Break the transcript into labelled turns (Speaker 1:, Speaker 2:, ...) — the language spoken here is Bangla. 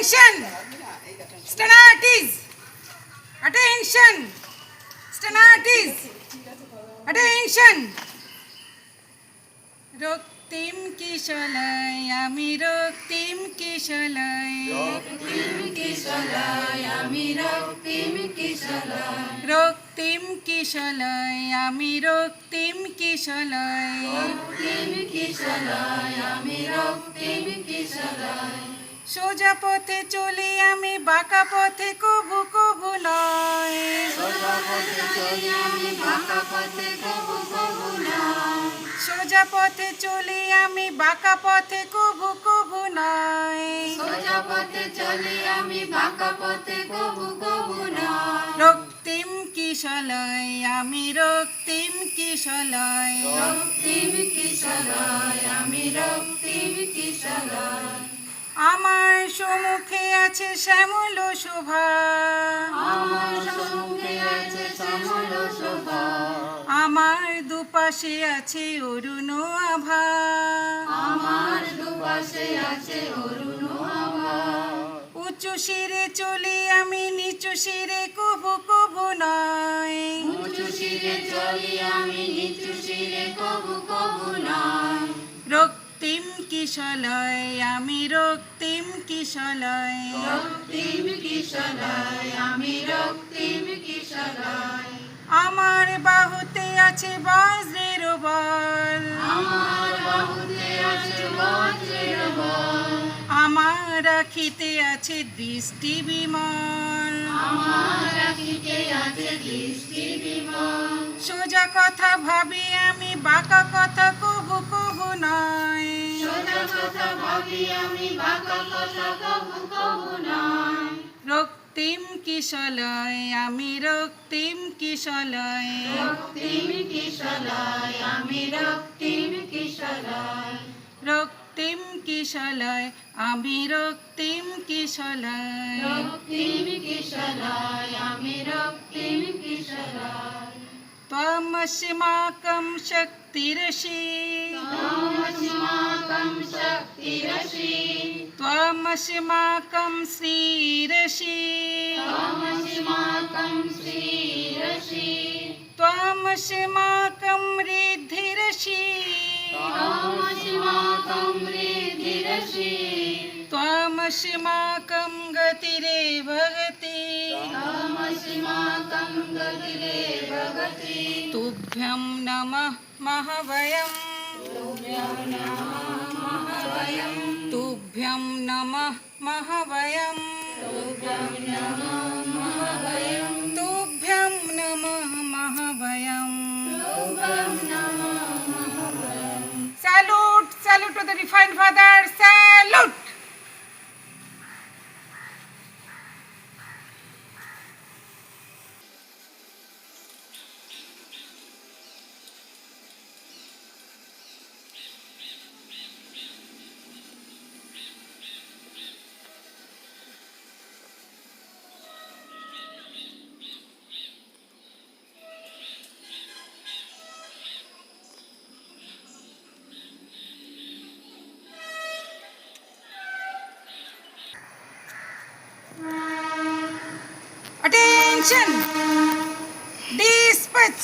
Speaker 1: Attention! Stenartes! Attention! Stenartes! Attention! রক্তিম কিশলয় আমি রক্তিম কিশলয়
Speaker 2: রক্তিম কিশলয় আমি রক্তিম কিশলয়
Speaker 1: রক্তিম কিশলয় আমি রক্তিম কিশলয়
Speaker 2: রক্তিম কিশলয় আমি রক্তিম কিশলয়
Speaker 1: সোজা পথে চলি আমি বাঁকা পথে কবু কবু নয়
Speaker 2: সোজা পথে চলি আমি বাঁকা পথে কবু কবু নয়
Speaker 1: সোজা পথে চলি আমি বাঁকা পথে কবু কবু নয়
Speaker 2: সোজা পথে চলি আমি বাঁকা পথে কবু কবু নয়
Speaker 1: রক্তিম কিশলয় আমি রক্তিম কিশলয়
Speaker 2: রক্তিম কিশলয় আমি রক্তিম কিশলয়
Speaker 1: আমার সম্মুখে আছে শ্যামল শোভা
Speaker 2: আমার সঙ্গে আছে শ্যামল শোভা
Speaker 1: আমার দুপাশে আছে অরুণ আভা
Speaker 2: আমার দুপাশে আছে অরুণ আভা
Speaker 1: উঁচু শিরে চলি আমি নিচু শিরে কবু কবু নয়
Speaker 2: উঁচু শিরে চলি আমি নিচু শিরে কবু কবু নয়
Speaker 1: রক্তিম কিশলয় আমি রক্তিম কিশলয়
Speaker 2: রক্তিম কিশলয় আমি রক্তিম কিশলয়
Speaker 1: আমার বাহুতে আছে বজ্রের বল
Speaker 2: আমার বাহুতে আছে বজ্রের বল
Speaker 1: আমার আখিতে আছে দৃষ্টি বিমল
Speaker 2: আমার রাখিতে আছে দৃষ্টি বিমল
Speaker 1: সোজা কথা ভাবি আমি বাঁকা কথা কবু কবু নয়
Speaker 2: সোজা কথা ভাবি আমি বাঁকা কথা কবু কবু নয়
Speaker 1: রক্তিম কিশলয় আমি রক্তিম কিশলয়
Speaker 2: রক্তিম কিশলয় আমি রক্তিম কিশলয়
Speaker 1: রক্তিম কিশলয় আমি রক্তিম কিশলয়
Speaker 2: রক্তিম কিশলয় আমি রক্তিম কিশলয়
Speaker 1: त्वमस्माकं शक्तिरसि
Speaker 2: त्वमस्माकं शक्तिरसि
Speaker 1: त्वमस्माकं श्रीरसि
Speaker 2: त्वमस्माकं श्रीरसि
Speaker 1: त्वमस्माकं रिद्धिरसि
Speaker 2: त्वमस्माकं रिद्धिरसि
Speaker 1: त्वमस्माकं गतिरेव गति
Speaker 2: त्वमस्माकं गतिरेव गति
Speaker 1: तुभ्यं नमः महाभयं
Speaker 2: तुभ्यं नमः महाभयं
Speaker 1: तुभ्यं नमः महाभयं
Speaker 2: तुभ्यं नमः महाभयं
Speaker 1: तुभ्यं नमः महाभयं
Speaker 2: तुभ्यं नमः महाभयं
Speaker 1: Salute, salute to the refined father, salute. Attention! Dispatch!